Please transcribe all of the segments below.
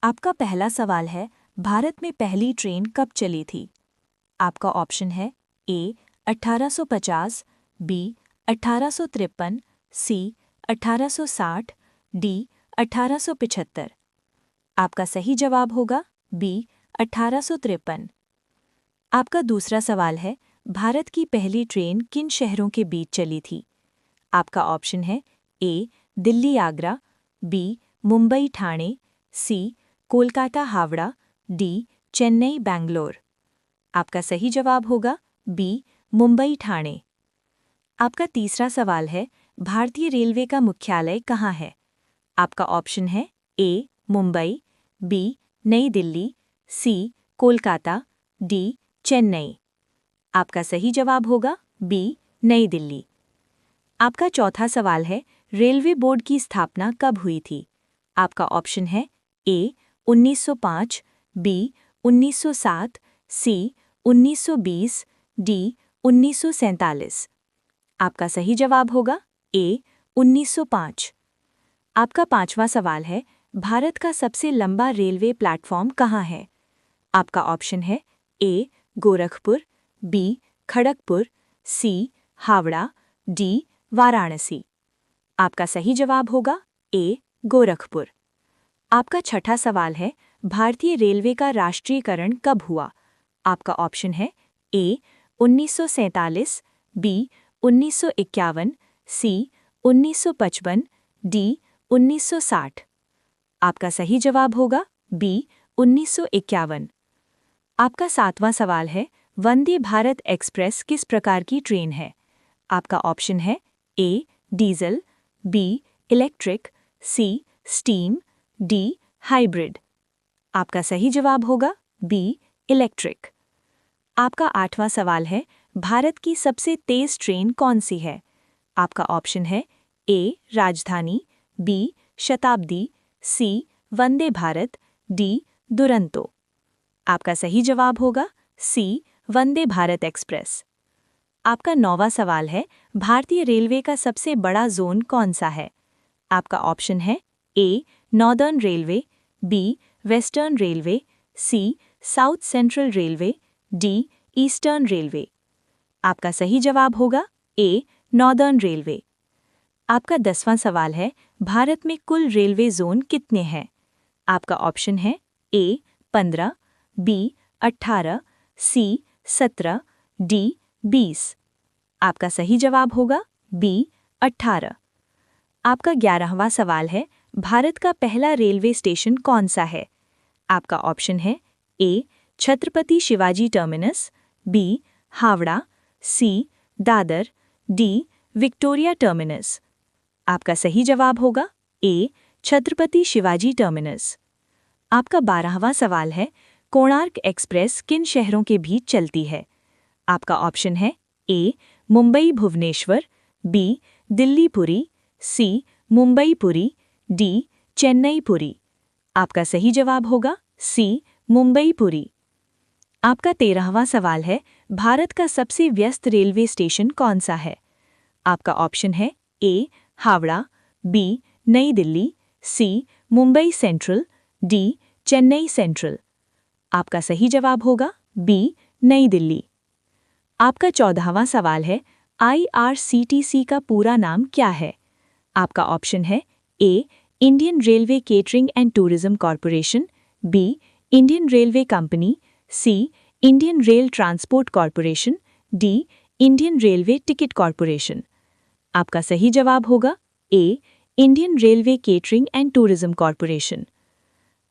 आपका पहला सवाल है, भारत में पहली ट्रेन कब चली थी? आपका ऑप्शन है ए 1850, बी 1853, सी 1860, डी 1875। आपका सही जवाब होगा बी 1853। आपका दूसरा सवाल है, भारत की पहली ट्रेन किन शहरों के बीच चली थी? आपका ऑप्शन है ए दिल्ली आगरा, बी मुंबई ठाणे, सी कोलकाता हावड़ा, डी चेन्नई बैंगलोर। आपका सही जवाब होगा बी मुंबई ठाणे। आपका तीसरा सवाल है, भारतीय रेलवे का मुख्यालय कहाँ है? आपका ऑप्शन है ए मुंबई, बी नई दिल्ली, सी कोलकाता, डी चेन्नई। आपका सही जवाब होगा बी नई दिल्ली। आपका चौथा सवाल है, रेलवे बोर्ड की स्थापना कब हुई थी? आपका ऑप्शन है ए 1905, बी 1907, सी 1920, डी 1947। आपका सही जवाब होगा ए 1905। आपका पांचवा सवाल है, भारत का सबसे लंबा रेलवे प्लेटफॉर्म कहाँ है? आपका ऑप्शन है ए गोरखपुर, बी खड़गपुर, सी हावड़ा, डी वाराणसी। आपका सही जवाब होगा ए गोरखपुर। आपका छठा सवाल है, भारतीय रेलवे का राष्ट्रीयकरण कब हुआ? आपका ऑप्शन है ए 1947, बी 1951, सी 1955, डी 1960। आपका सही जवाब होगा बी 1951। आपका सातवां सवाल है, वंदे भारत एक्सप्रेस किस प्रकार की ट्रेन है? आपका ऑप्शन है ए डीजल, बी इलेक्ट्रिक, सी स्टीम, डी हाइब्रिड। आपका सही जवाब होगा बी इलेक्ट्रिक। आपका आठवां सवाल है, भारत की सबसे तेज ट्रेन कौन सी है? आपका ऑप्शन है ए राजधानी, बी शताब्दी, सी वंदे भारत, डी दुरंतो। आपका सही जवाब होगा सी वंदे भारत एक्सप्रेस। आपका नौवां सवाल है, भारतीय रेलवे का सबसे बड़ा जोन कौन सा है? आपका ऑप्शन है A northern railway, B western railway, C south central railway, D eastern railway. आपका सही जवाब होगा ए नॉर्दर्न रेलवे। आपका 10वां सवाल है, भारत में कुल रेलवे जोन कितने हैं? आपका ऑप्शन है ए 15, बी 18, सी 17, डी 20। आपका सही जवाब होगा बी 18। आपका 11वां सवाल है, भारत का पहला रेलवे स्टेशन कौन सा है? आपका ऑप्शन है ए छत्रपति शिवाजी टर्मिनस, बी हावड़ा, सी दादर, डी विक्टोरिया टर्मिनस। आपका सही जवाब होगा ए छत्रपति शिवाजी टर्मिनस। आपका 12वां सवाल है, कोणार्क एक्सप्रेस किन शहरों के बीच चलती है? आपका ऑप्शन है ए मुंबई भुवनेश्वर, बी दिल्ली पुरी, सी मुंबई पुरी, डी चेन्नई पुरी। आपका सही जवाब होगा सी मुंबई पुरी। आपका 13वां सवाल है, भारत का सबसे व्यस्त रेलवे स्टेशन कौन सा है? आपका ऑप्शन है ए Howrah, B Nai Delhi, C Mumbai central, D Chennai central. आपका सही जवाब होगा बी नई दिल्ली। आपका 14वां सवाल है, IRCTC का पूरा नाम क्या है? आपका ऑप्शन है A Indian railway catering and tourism corporation, B Indian railway company, C Indian rail transport corporation, D Indian railway ticket corporation. आपका सही जवाब होगा A Indian railway catering and tourism corporation.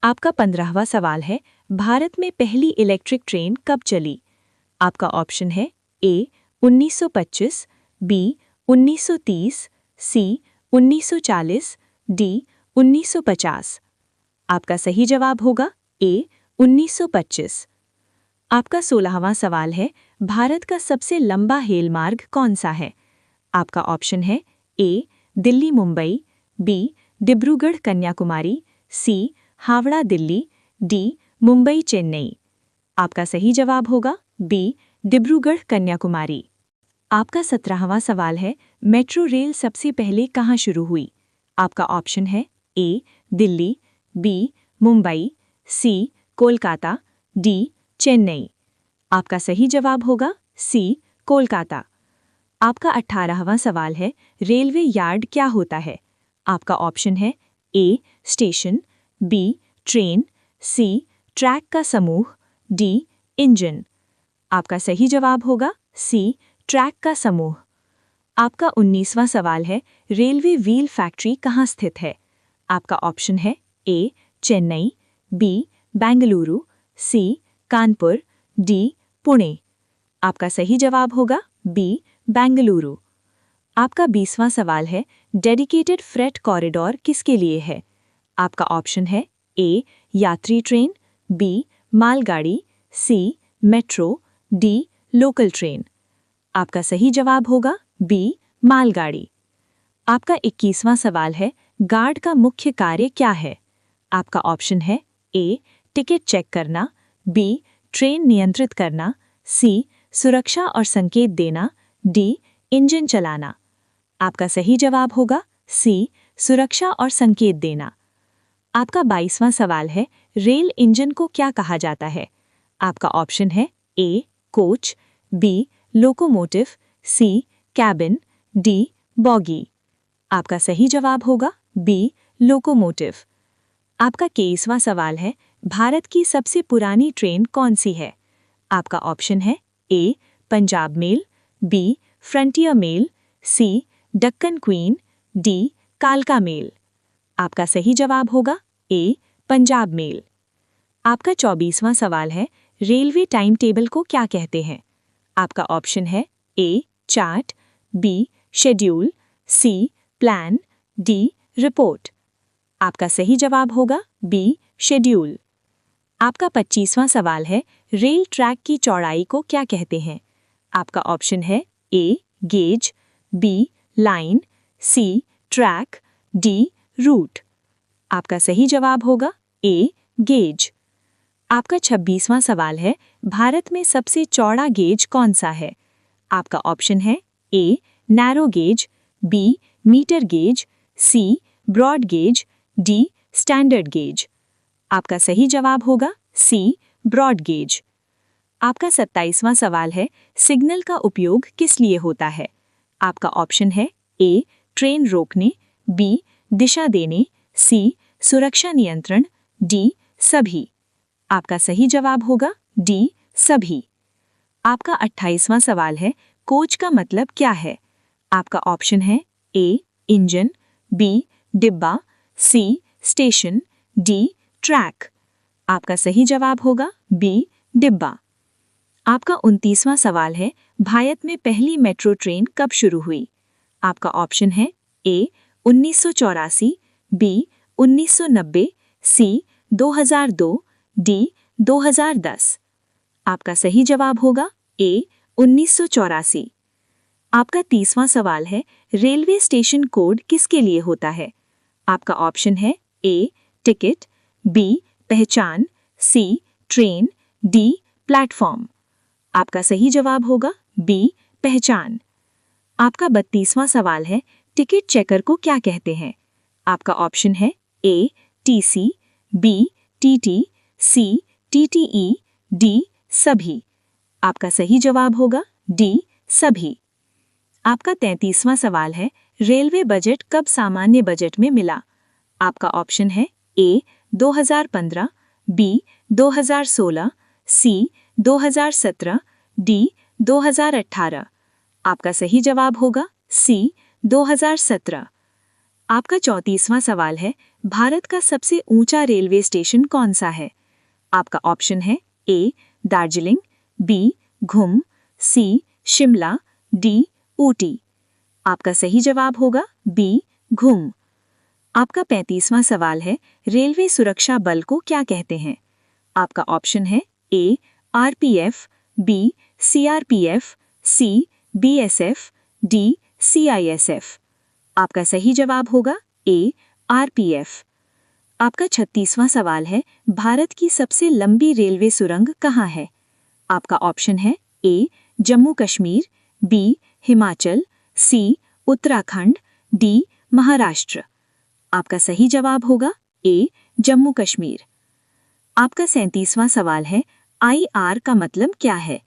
आपका 15वां सवाल है, भारत में पहली इलेक्ट्रिक ट्रेन कब चली? आपका ऑप्शन है ए 1925, बी 1930, सी 1940, डी 1950। आपका सही जवाब होगा ए 1925। आपका 16वां सवाल है, भारत का सबसे लंबा रेल मार्ग कौन सा है? आपका ऑप्शन है ए दिल्ली मुंबई, बी डिब्रूगढ़ कन्याकुमारी, सी हावड़ा दिल्ली, डी मुंबई चेन्नई। आपका सही जवाब होगा बी डिब्रूगढ़ कन्याकुमारी। आपका 17वां सवाल है, मेट्रो रेल सबसे पहले कहाँ शुरू हुई? आपका ऑप्शन है ए दिल्ली, बी मुंबई, सी कोलकाता, डी चेन्नई। आपका सही जवाब होगा सी कोलकाता। आपका 18वां सवाल है, रेलवे यार्ड क्या होता है? आपका ऑप्शन है ए station, B train, C track का समूह, डी इंजन। आपका सही जवाब होगा सी ट्रैक का समूह। आपका 19वां सवाल है, रेलवे व्हील फैक्ट्री कहाँ स्थित है? आपका ऑप्शन है ए चेन्नई, बी बेंगलुरु, सी कानपुर, डी पुणे। आपका सही जवाब होगा बी बेंगलुरु। आपका 20वां सवाल है, डेडिकेटेड फ्रेट कॉरिडोर किसके लिए है? आपका ऑप्शन है ए यात्री ट्रेन, बी मालगाड़ी, सी मेट्रो, डी लोकल ट्रेन। आपका सही जवाब होगा बी मालगाड़ी। आपका 21वां सवाल है, गार्ड का मुख्य कार्य क्या है? आपका ऑप्शन है ए टिकट चेक करना, बी ट्रेन नियंत्रित करना, सी सुरक्षा और संकेत देना, डी इंजन चलाना। आपका सही जवाब होगा सी सुरक्षा और संकेत देना। आपका 22वां सवाल है, रेल इंजन को क्या कहा जाता है? आपका ऑप्शन है ए कोच, बी लोकोमोटिव, सी कैबिन, डी बॉगी। आपका सही जवाब होगा बी लोकोमोटिव। आपका 23वां सवाल है, भारत की सबसे पुरानी ट्रेन कौन सी है? आपका ऑप्शन है A Punjab mail, B frontier mail, C Deccan queen, D कालका मेल। आपका सही जवाब होगा ए पंजाब मेल। आपका 24वां सवाल है, रेलवे टाइम टेबल को क्या कहते हैं? आपका ऑप्शन है ए चार्ट, बी शेड्यूल, सी प्लान, डी रिपोर्ट। आपका सही जवाब होगा बी शेड्यूल। आपका 25वां सवाल है, रेल ट्रैक की चौड़ाई को क्या कहते हैं? आपका ऑप्शन है ए gauge, B line, C track, D root. आपका सही जवाब होगा ए गेज। आपका 26वां सवाल है, भारत में सबसे चौड़ा गेज कौन सा है? आपका ऑप्शन है A narrow gauge, B metre gauge, C broad gauge, D standard gauge. आपका सही जवाब होगा सी ब्रॉड गेज। आपका 27वां सवाल है, सिग्नल का उपयोग किस लिए होता है? आपका ऑप्शन है ए ट्रेन रोकने, बी दिशा देने, सी सुरक्षा नियंत्रण, डी सभी। आपका सही जवाब होगा डी सभी। आपका 28वां सवाल है, कोच का मतलब क्या है? आपका ऑप्शन है ए इंजन, बी डिब्बा, सी स्टेशन, डी ट्रैक। आपका सही जवाब होगा बी डिब्बा। आपका 29वां सवाल है, भारत में पहली मेट्रो ट्रेन कब शुरू हुई? आपका ऑप्शन है ए 1984, बी 1990, सी 2002, डी 2010। आपका सही जवाब होगा ए 1984। आपका 30वां सवाल है, रेलवे स्टेशन कोड किसके लिए होता है? आपका ऑप्शन है ए टिकट, बी पहचान, सी ट्रेन, डी प्लेटफॉर्म। आपका सही जवाब होगा बी पहचान। आपका 32वां सवाल है, टिकट चेकर को क्या कहते हैं? आपका ऑप्शन है ए टीसी, बी टीटी, सी टीटीई, डी सभी। आपका सही जवाब होगा डी सभी। आपका 33वां सवाल है, रेलवे बजट कब सामान्य बजट में मिला? आपका ऑप्शन है ए 2015, बी 2016, सी 2017, डी 2018। आपका सही जवाब होगा सी 2017। आपका 34वां सवाल है, भारत का सबसे ऊंचा रेलवे स्टेशन कौन सा है? आपका ऑप्शन है ए दार्जिलिंग, बी घुम, सी शिमला, डी ऊटी। आपका सही जवाब होगा बी घुम। आपका 35वां सवाल है, रेलवे सुरक्षा बल को क्या कहते हैं? आपका ऑप्शन है ए आरपीएफ, बी सीआरपीएफ, सी बीएसएफ, डी सीआईएसएफ। आपका सही जवाब होगा ए आरपीएफ। आपका 36वां सवाल है, भारत की सबसे लंबी रेलवे सुरंग कहाँ है? आपका ऑप्शन है ए जम्मू कश्मीर, बी हिमाचल, सी उत्तराखंड, डी महाराष्ट्र। आपका सही जवाब होगा ए जम्मू कश्मीर। आपका 37वां सवाल है, IR का मतलब क्या है?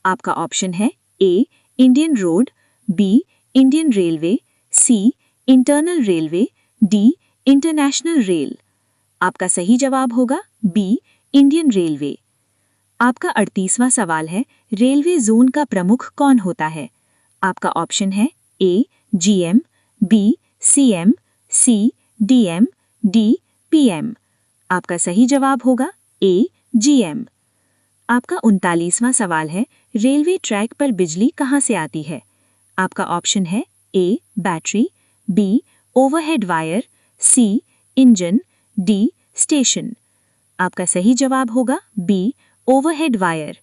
आपका ऑप्शन है A Indian road, B Indian railway, C internal railway, D international rail. आपका सही जवाब होगा बी इंडियन रेलवे। आपका 38वां सवाल है, रेलवे जोन का प्रमुख कौन होता है? आपका ऑप्शन है ए GM, बी CM, सी DM, डी PM। आपका सही जवाब होगा ए GM। आपका 39वां सवाल है, रेलवे ट्रैक पर बिजली कहाँ से आती है? आपका ऑप्शन है ए बैटरी, बी ओवरहेड वायर, सी इंजन, डी स्टेशन। आपका सही जवाब होगा बी ओवरहेड वायर।